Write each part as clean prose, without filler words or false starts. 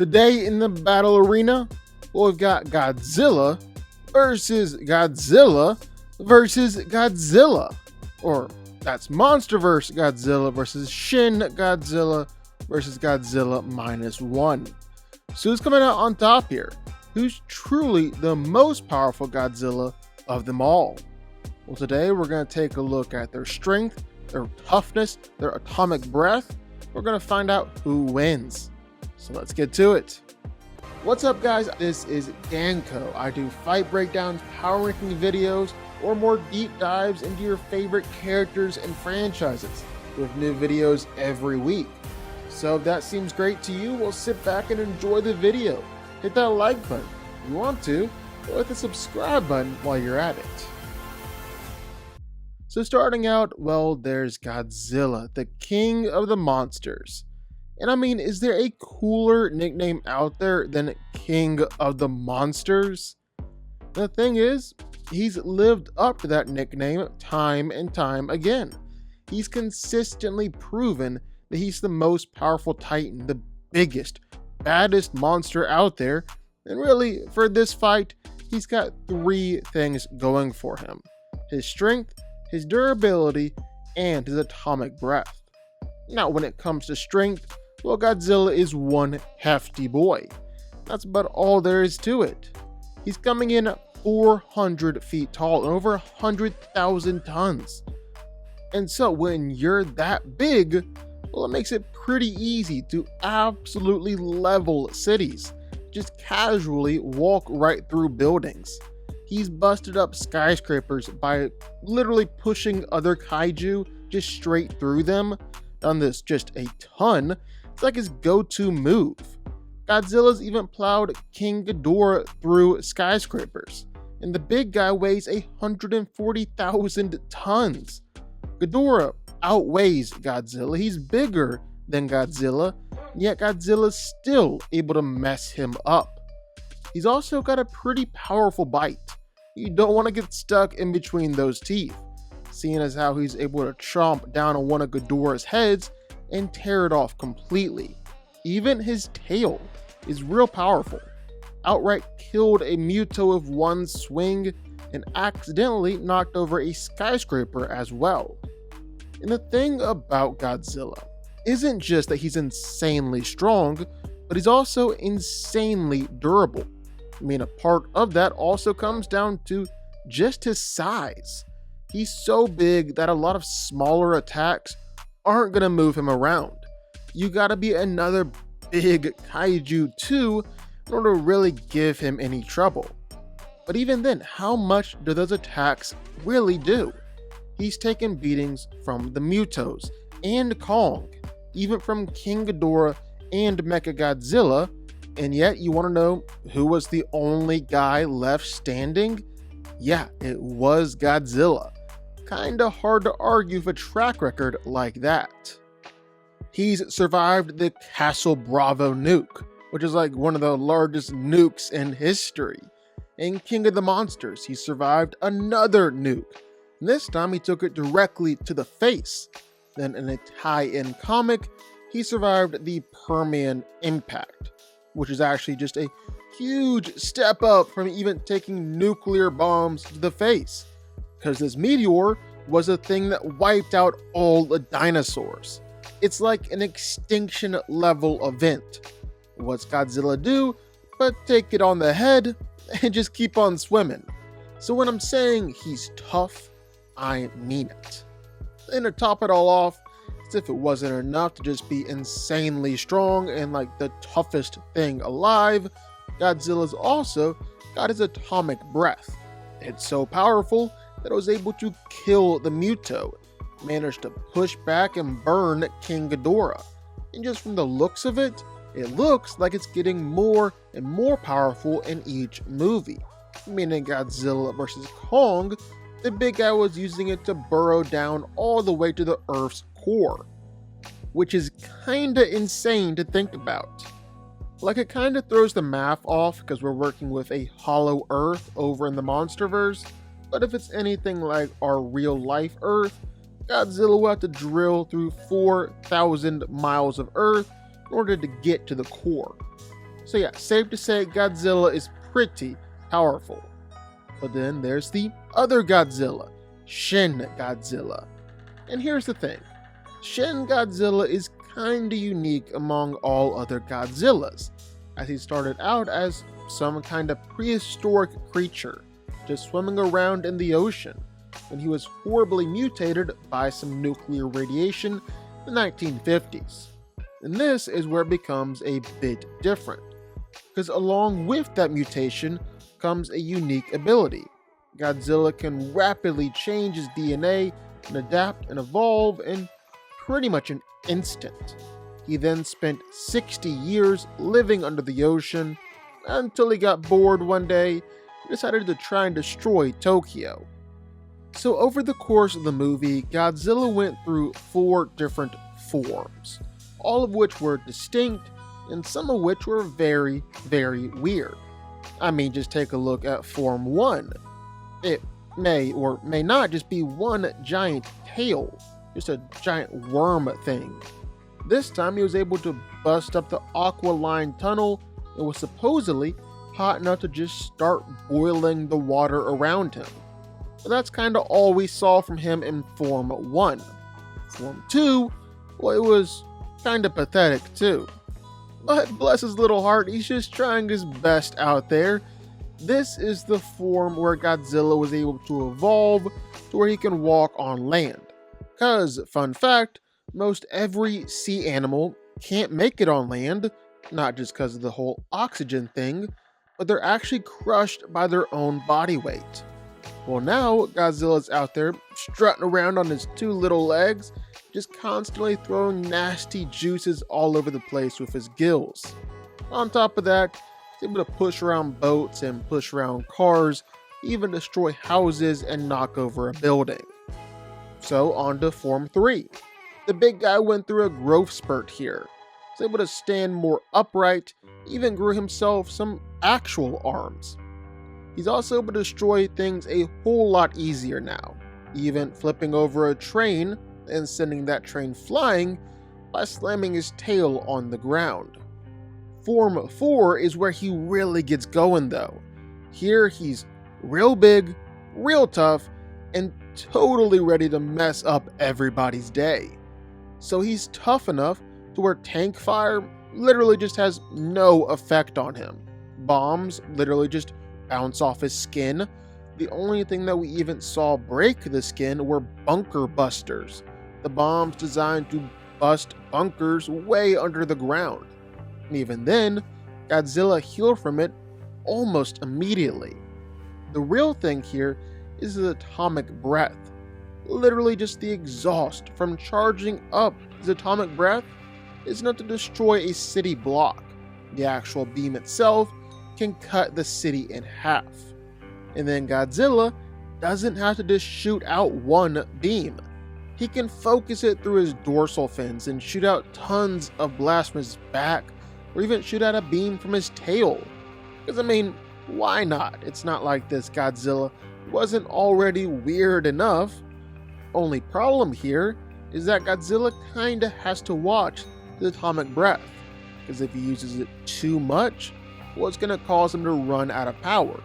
Today in the battle arena, we've got Godzilla versus Godzilla versus Godzilla. Or that's Monsterverse Godzilla versus Shin Godzilla versus Godzilla Minus One. So who's coming out on top here? Who's truly the most powerful Godzilla of them all? Well, today we're going to take a look at their strength, their toughness, their atomic breath. We're going to find out who wins. So let's get to it. What's up, guys? This is DanCo. I do fight breakdowns, power ranking videos, or more deep dives into your favorite characters and franchises with new videos every week. So if that seems great to you, well, sit back and enjoy the video. Hit that like button if you want to, or hit the subscribe button while you're at it. So starting out, well, there's Godzilla, the king of the monsters. And I mean, is there a cooler nickname out there than King of the Monsters? The thing is, he's lived up to that nickname time and time again. He's consistently proven that he's the most powerful Titan, the biggest, baddest monster out there. And really, for this fight, he's got three things going for him: his strength, his durability, and his atomic breath. Now, when it comes to strength, well, Godzilla is one hefty boy. That's about all there is to it. He's coming in 400 feet tall and over 100,000 tons. And so when you're that big, well, it makes it pretty easy to absolutely level cities. Just casually walk right through buildings. He's busted up skyscrapers by literally pushing other kaiju just straight through them. Done this just a ton. It's like his go-to move. Godzilla's even plowed King Ghidorah through skyscrapers, and the big guy weighs 140,000 tons. Ghidorah outweighs Godzilla. He's bigger than Godzilla, yet Godzilla's still able to mess him up. He's also got a pretty powerful bite. You don't want to get stuck in between those teeth, seeing as how he's able to chomp down on one of Ghidorah's heads and tear it off completely. Even his tail is real powerful. Outright killed a Muto with one swing and accidentally knocked over a skyscraper as well. And the thing about Godzilla isn't just that he's insanely strong, but he's also insanely durable. I mean, a part of that also comes down to just his size. He's so big that a lot of smaller attacks aren't going to move him around. You gotta be another big kaiju too in order to really give him any trouble. But even then, how much do those attacks really do? He's taken beatings from the Mutos and Kong, even from King Ghidorah and Mechagodzilla, and yet you want to know who was the only guy left standing? Yeah, it was Godzilla. Kinda hard to argue with a track record like that. He's survived the Castle Bravo nuke, which is like one of the largest nukes in history. In King of the Monsters, he survived another nuke. This time he took it directly to the face. Then in a tie-in comic, he survived the Permian impact, which is actually just a huge step up from even taking nuclear bombs to the face, because this meteor was a thing that wiped out all the dinosaurs. It's like an extinction level event. What's Godzilla do but take it on the head and just keep on swimming? So when I'm saying he's tough, I mean it. And to top it all off, as if it wasn't enough to just be insanely strong and like the toughest thing alive, Godzilla's also got his atomic breath. It's so powerful that it was able to kill the Muto, managed to push back and burn King Ghidorah. And just from the looks of it, it looks like it's getting more and more powerful in each movie. Meaning Godzilla vs. Kong, the big guy was using it to burrow down all the way to the Earth's core, which is kinda insane to think about. Like, it kinda throws the math off because we're working with a hollow Earth over in the Monsterverse, but if it's anything like our real life Earth, Godzilla will have to drill through 4,000 miles of Earth in order to get to the core. So yeah, safe to say Godzilla is pretty powerful. But then there's the other Godzilla, Shin Godzilla. And here's the thing, Shin Godzilla is kinda unique among all other Godzillas, as he started out as some kind of prehistoric creature, just swimming around in the ocean, when he was horribly mutated by some nuclear radiation in the 1950s. And this is where it becomes a bit different, because along with that mutation comes a unique ability. Godzilla can rapidly change his DNA and adapt and evolve in pretty much an instant. He then spent 60 years living under the ocean until he got bored one day and decided to try and destroy Tokyo. So over the course of the movie, Godzilla went through 4 different forms, all of which were distinct and some of which were very, very weird. I mean, just take a look at Form 1. It may or may not just be one giant tail, just a giant worm thing. This time he was able to bust up the Aqua Line tunnel and was supposedly hot enough to just start boiling the water around him. But that's kinda all we saw from him in Form 1. Form 2, well, it was kinda pathetic too. But bless his little heart, he's just trying his best out there. This is the form where Godzilla was able to evolve to where he can walk on land. Cause, fun fact, most every sea animal can't make it on land, not just because of the whole oxygen thing, but they're actually crushed by their own body weight. Well, now Godzilla's out there strutting around on his 2 little legs, just constantly throwing nasty juices all over the place with his gills. On top of that, he's able to push around boats and push around cars, even destroy houses and knock over a building. So on to Form 3. The big guy went through a growth spurt here. He's able to stand more upright, even grew himself some actual arms. He's also able to destroy things a whole lot easier now, even flipping over a train and sending that train flying by slamming his tail on the ground. Form 4 is where he really gets going though. Here he's real big, real tough, and totally ready to mess up everybody's day. So he's tough enough to where tank fire literally just has no effect on him. Bombs literally just bounce off his skin. The only thing that we even saw break the skin were bunker busters, the bombs designed to bust bunkers way under the ground. And even then, Godzilla healed from it almost immediately. The real thing here is his atomic breath. Literally just the exhaust from charging up his atomic breath is enough to destroy a city block. The actual beam itself can cut the city in half. And then Godzilla doesn't have to just shoot out one beam. He can focus it through his dorsal fins and shoot out tons of blasts from his back, or even shoot out a beam from his tail. Because I mean, why not? It's not like this Godzilla wasn't already weird enough. Only problem here is that Godzilla kinda has to watch the atomic breath, because if he uses it too much, well, it's gonna cause him to run out of power,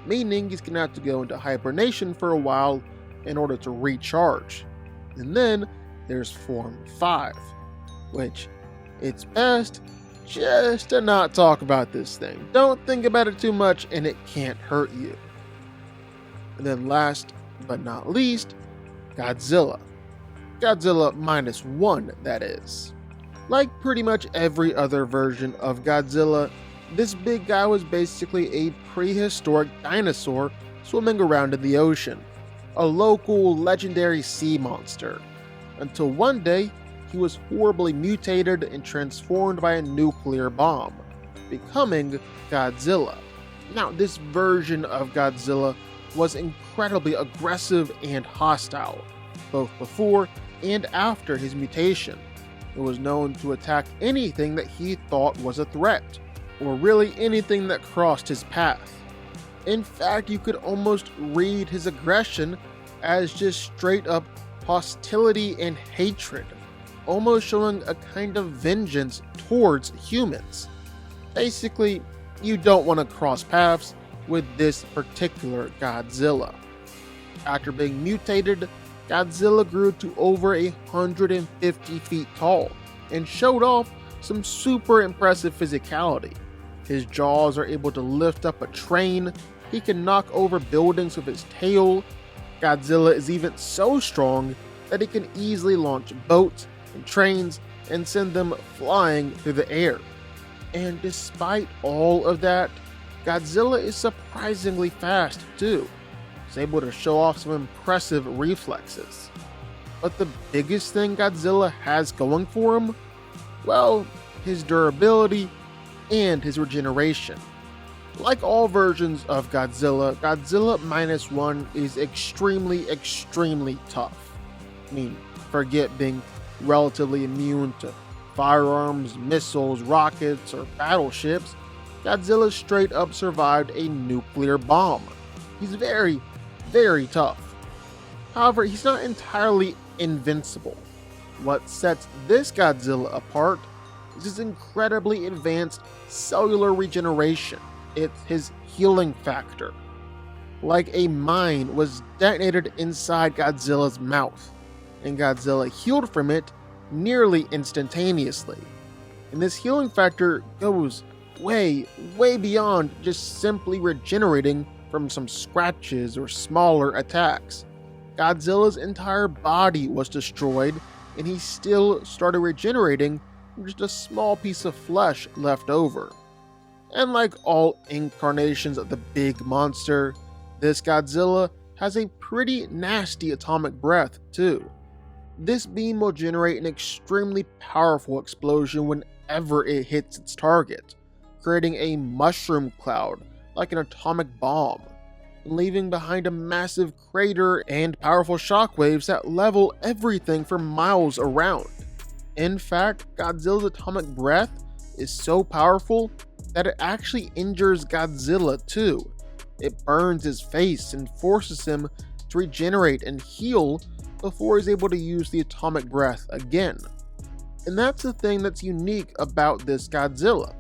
meaning he's gonna have to go into hibernation for a while in order to recharge. And then there's Form 5, which it's best just to not talk about this thing. Don't think about it too much and it can't hurt you. And then last but not least, Godzilla. Godzilla Minus One, that is. Like pretty much every other version of Godzilla, this big guy was basically a prehistoric dinosaur swimming around in the ocean, a local legendary sea monster, until one day he was horribly mutated and transformed by a nuclear bomb, becoming Godzilla. Now, this version of Godzilla was incredibly aggressive and hostile, both before and after his mutation. It was known to attack anything that he thought was a threat, or really anything that crossed his path. In fact, you could almost read his aggression as just straight up hostility and hatred, almost showing a kind of vengeance towards humans. Basically, you don't want to cross paths with this particular Godzilla. After being mutated, Godzilla grew to over 150 feet tall and showed off some super impressive physicality. His jaws are able to lift up a train, he can knock over buildings with his tail. Godzilla is even so strong that he can easily launch boats and trains and send them flying through the air. And despite all of that, Godzilla is surprisingly fast too. He's able to show off some impressive reflexes. But the biggest thing Godzilla has going for him? Well, his durability and his regeneration. Like all versions of Godzilla, Godzilla Minus One is extremely tough. I mean, forget being relatively immune to firearms, missiles, rockets, or battleships. Godzilla straight up survived a nuclear bomb. He's very tough. However, he's not entirely invincible. What sets this Godzilla apart is his incredibly advanced cellular regeneration. It's his healing factor. Like a mine was detonated inside Godzilla's mouth, and Godzilla healed from it nearly instantaneously. And this healing factor goes way beyond just simply regenerating from some scratches or smaller attacks. Godzilla's entire body was destroyed, and he still started regenerating with just a small piece of flesh left over. And like all incarnations of the big monster, this Godzilla has a pretty nasty atomic breath too. This beam will generate an extremely powerful explosion whenever it hits its target, creating a mushroom cloud like an atomic bomb, and leaving behind a massive crater and powerful shockwaves that level everything for miles around. In fact, Godzilla's atomic breath is so powerful that it actually injures Godzilla too. It burns his face and forces him to regenerate and heal before he's able to use the atomic breath again. And that's the thing that's unique about this Godzilla.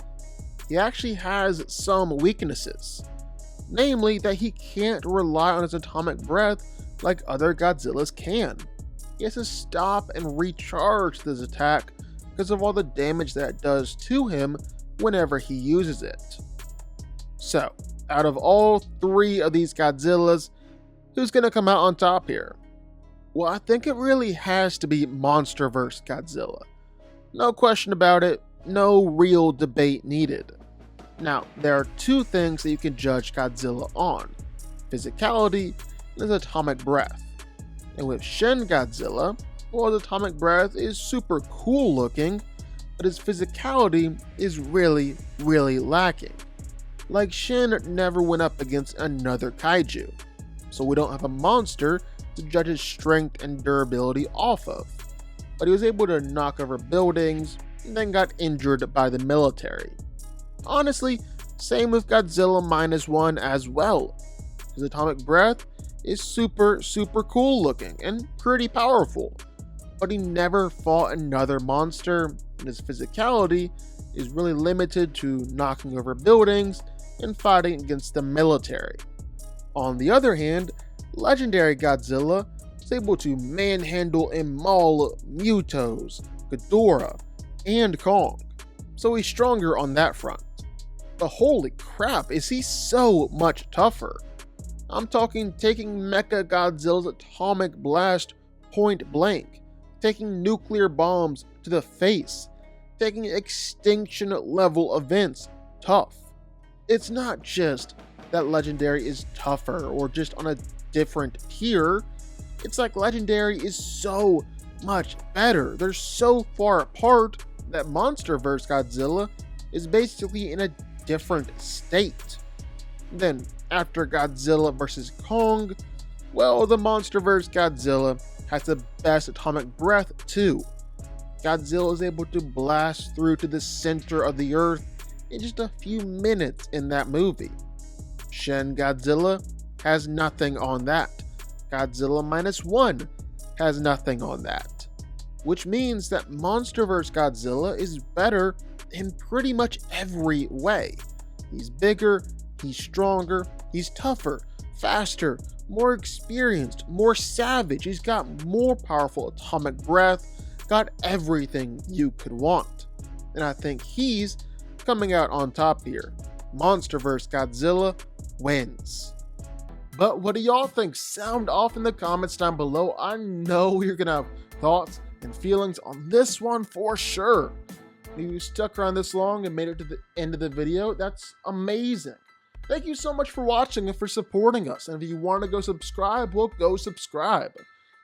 He actually has some weaknesses. Namely, that he can't rely on his atomic breath like other Godzillas can. He has to stop and recharge this attack because of all the damage that it does to him whenever he uses it. So, out of all three of these Godzillas, who's gonna come out on top here? Well, I think it really has to be Monsterverse Godzilla. No question about it, no real debate needed. Now, there are two things that you can judge Godzilla on: physicality and his atomic breath. And with Shin Godzilla, well, his atomic breath is super cool looking, but his physicality is really lacking. Like, Shin never went up against another kaiju, so we don't have a monster to judge his strength and durability off of. But he was able to knock over buildings and then got injured by the military. Honestly, same with Godzilla Minus One as well. His atomic breath is super cool looking and pretty powerful, but he never fought another monster, and his physicality is really limited to knocking over buildings and fighting against the military. On the other hand, legendary Godzilla is able to manhandle and maul Mutos, Ghidorah, and Kong, so he's stronger on that front. But holy crap, is he so much tougher. I'm talking taking Mecha Godzilla's atomic blast point blank, taking nuclear bombs to the face, taking extinction level events tough. It's not just that Legendary is tougher or just on a different tier. It's like Legendary is so much better. They're so far apart that Monsterverse Godzilla is basically in a different state. Then, after Godzilla vs. Kong, well, the Monsterverse Godzilla has the best atomic breath too. Godzilla is able to blast through to the center of the earth in just a few minutes in that movie. Shin Godzilla has nothing on that. Godzilla Minus One has nothing on that. Which means that Monsterverse Godzilla is better in pretty much every way. He's bigger, he's stronger, he's tougher, faster, more experienced, more savage. He's got more powerful atomic breath, got everything you could want. And I think he's coming out on top here. Monsterverse Godzilla wins. But what do y'all think? Sound off in the comments down below. I know you're gonna have thoughts and feelings on this one for sure. If you stuck around this long and made it to the end of the video, that's amazing. Thank you so much for watching and for supporting us. And if you want to go subscribe, well, go subscribe.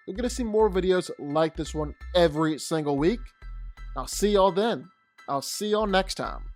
You're going to see more videos like this one every single week. I'll see y'all then. I'll see y'all next time.